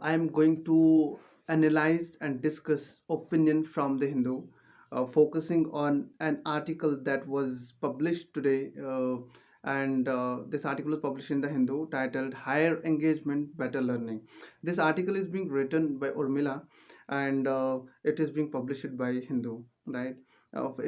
I'm going to analyze and discuss opinion from the Hindu, focusing on an article that was published today. And This article was published in the Hindu titled Higher Engagement, Better Learning. This article is being written by Urmila, and it is being published by Hindu, right?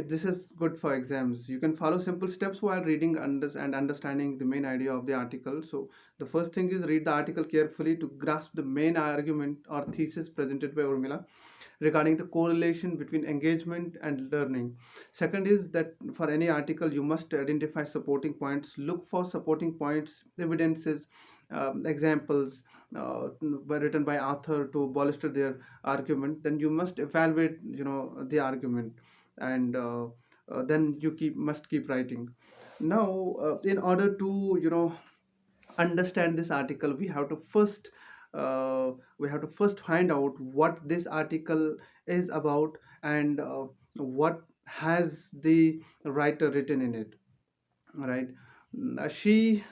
This is good for exams. You can follow simple steps while reading and understanding the main idea of the article. So the first thing is read the article carefully to grasp the main argument or thesis presented by Urmila regarding the correlation between engagement and learning. Second is that for any article, you must identify supporting points. Look for supporting points, evidences, examples were written by author to bolster their argument. Then you must evaluate, the argument, and then you must keep writing. Now, in order to understand this article, we have to first find out what this article is about, and what has the writer written in it, right? She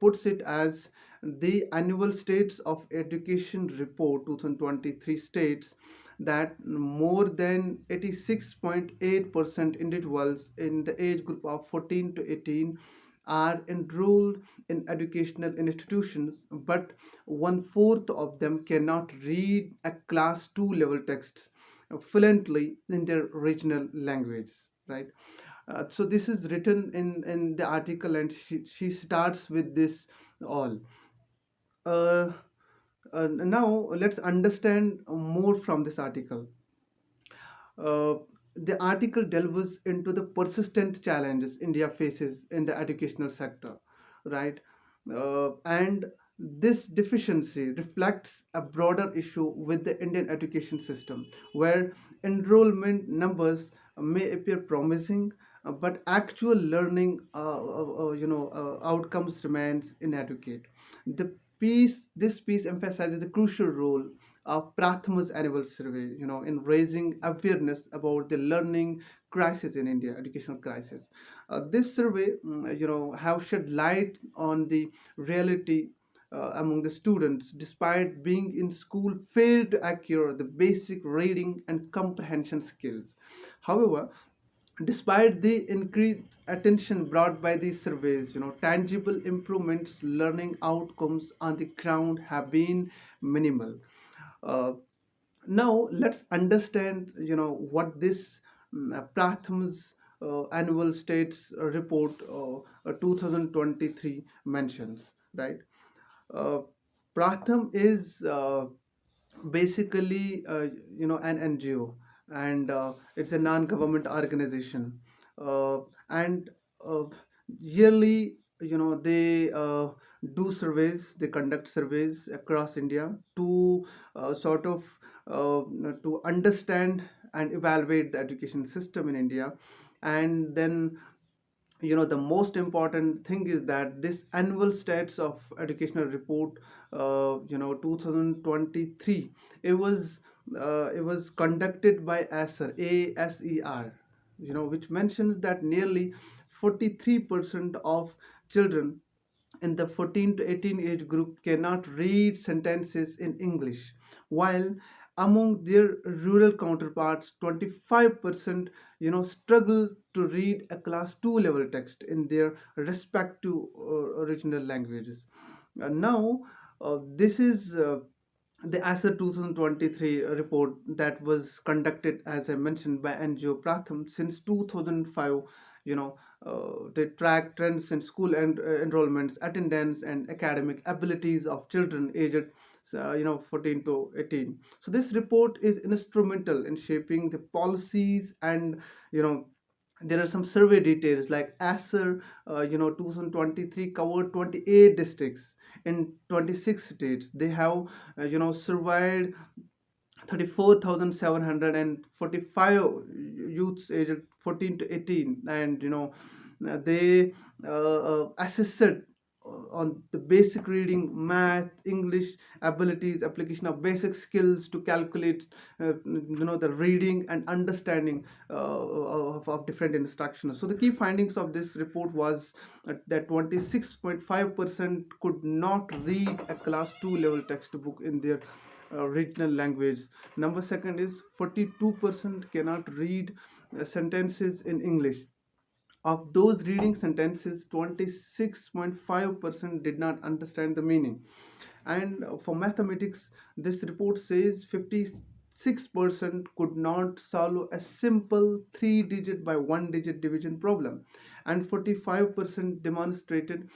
puts it as the annual states of education report 2023 states that more than 86.8% individuals in the age group of 14 to 18 are enrolled in educational institutions, but one fourth of them cannot read a class 2 level texts fluently in their regional language, right? So this is written in the article, and she starts with this all. Uh, Now let's understand more from this article. Uh, the article delves into the persistent challenges India faces in the educational sector, right? And this deficiency reflects a broader issue with the Indian education system, where enrollment numbers may appear promising, but actual learning, outcomes remains inadequate. This piece emphasizes the crucial role Pratham's annual survey, in raising awareness about the learning crisis in India, educational crisis. This survey, have shed light on the reality among the students, despite being in school, failed to acquire the basic reading and comprehension skills. However, despite the increased attention brought by these surveys, tangible improvements, learning outcomes on the ground have been minimal. Uh, Now let's understand, what this Pratham's annual states report 2023 mentions, right? Uh, Pratham is basically, an NGO, and it's a non-government organization, and uh, yearly, they do surveys, they conduct surveys across India to sort of to understand and evaluate the education system in India. And then, the most important thing is that this annual stats of educational report 2023, it was conducted by ASER, which mentions that nearly 43% of children in the 14 to 18 age group cannot read sentences in English, while among their rural counterparts, 25% struggle to read a class 2 level text in their respective original languages. Now, this is the ASER 2023 report that was conducted, as I mentioned, by NGO Pratham since 2005. They track trends in school and enrollments, attendance, and academic abilities of children aged 14 to 18. So this report is instrumental in shaping the policies, and there are some survey details like ASER 2023 covered 28 districts in 26 states. They have surveyed 34,745 youths aged 14 to 18, and they assessed on the basic reading, math, English abilities, application of basic skills to calculate, the reading and understanding of different instructions. So the key findings of this report was that 26.5% could not read a class 2 level textbook in their regional language. Number second is 42% cannot read sentences in English. Of those reading sentences, 26.5% did not understand the meaning. And for mathematics, this report says 56% could not solve a simple 3 digit by 1 digit division problem, and 45% demonstrated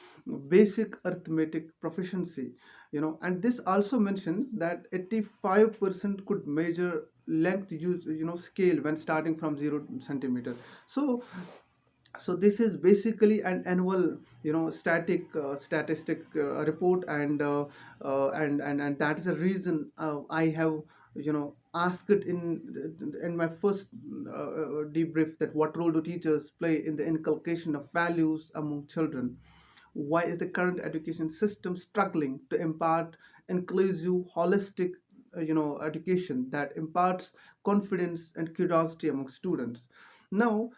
basic arithmetic proficiency. And this also mentions that 85% could measure length use scale when starting from 0 centimeter. So this is basically an annual statistic report, and that is the reason I have asked it in my first debrief, that what role do teachers play in the inculcation of values among children. Why is the current education system struggling to impart inclusive, holistic education that imparts confidence and curiosity among students? Now,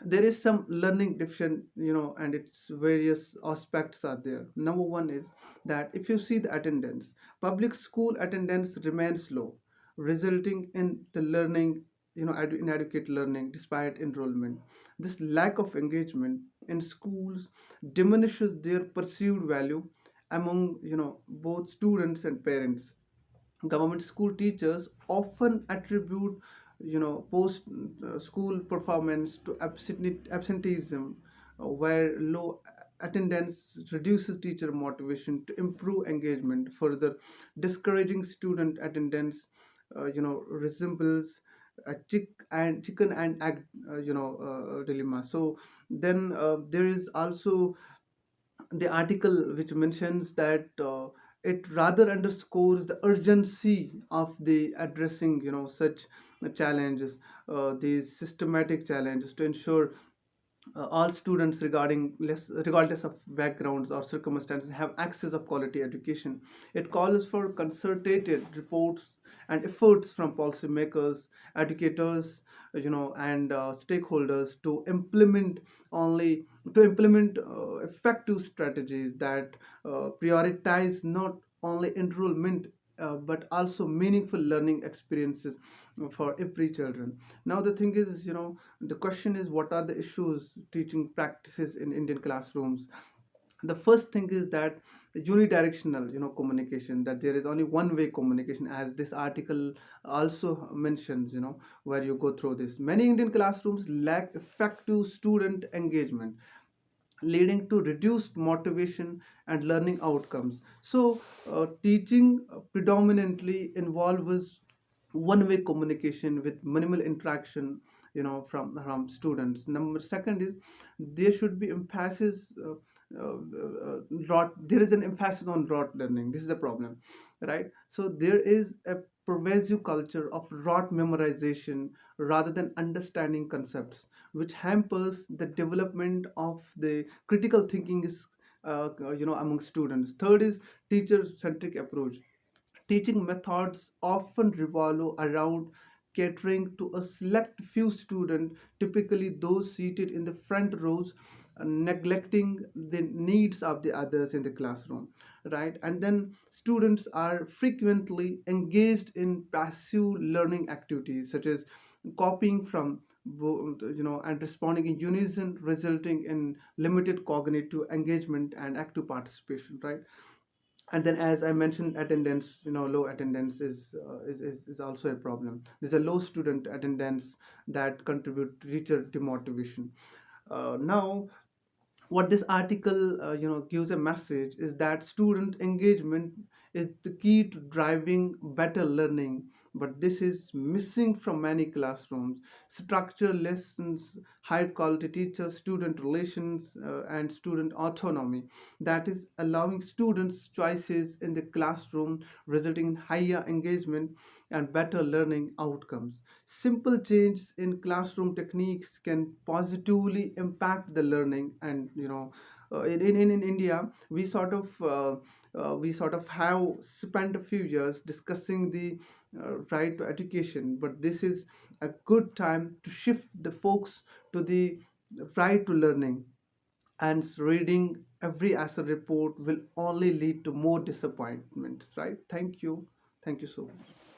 there is some learning different, and its various aspects are there. Number one is that if you see the attendance, public school attendance remains low, resulting in the learning, inadequate learning despite enrollment. This lack of engagement in schools diminishes their perceived value among both students and parents. Government school teachers often attribute post school performance to absenteeism, where low attendance reduces teacher motivation to improve engagement, further discouraging student attendance. Resembles a chicken and egg dilemma. So then there is also the article which mentions that it rather underscores the urgency of the addressing such challenges, these systematic challenges, to ensure all students, regardless of backgrounds or circumstances, have access of quality education. It calls for concerted reports and efforts from policymakers, educators, and stakeholders to implement effective strategies that prioritize not only enrollment but also meaningful learning experiences for every children. Now the thing is, the question is, what are the issues teaching practices in Indian classrooms? The first thing is that unidirectional communication, that there is only one way communication, as this article also mentions, where you go through this. Many Indian classrooms lack effective student engagement, leading to reduced motivation and learning outcomes. So, teaching predominantly involves one-way communication with minimal interaction, from students. Number second is there should be emphasis. There is an emphasis on rote learning. This is a problem, right? So there is a pervasive culture of rote memorization rather than understanding concepts, which hampers the development of the critical thinking is among students. Third is teacher centric approach. Teaching methods often revolve around catering to a select few students, typically those seated in the front rows, neglecting the needs of the others in the classroom, right? And then students are frequently engaged in passive learning activities such as copying from and responding in unison, resulting in limited cognitive engagement and active participation, right? And then, as I mentioned, attendance, low attendance is also a problem. There's a low student attendance that contribute to teacher demotivation. Now, what this article gives a message is that student engagement is the key to driving better learning, but this is missing from many classrooms. Structure lessons, high quality teacher student relations, and student autonomy, that is allowing students choices in the classroom, resulting in higher engagement and better learning outcomes. Simple changes in classroom techniques can positively impact the learning and In India, we sort of have spent a few years discussing the right to education, but this is a good time to shift the focus to the right to learning. And reading every asset report will only lead to more disappointments, right? Thank you so much.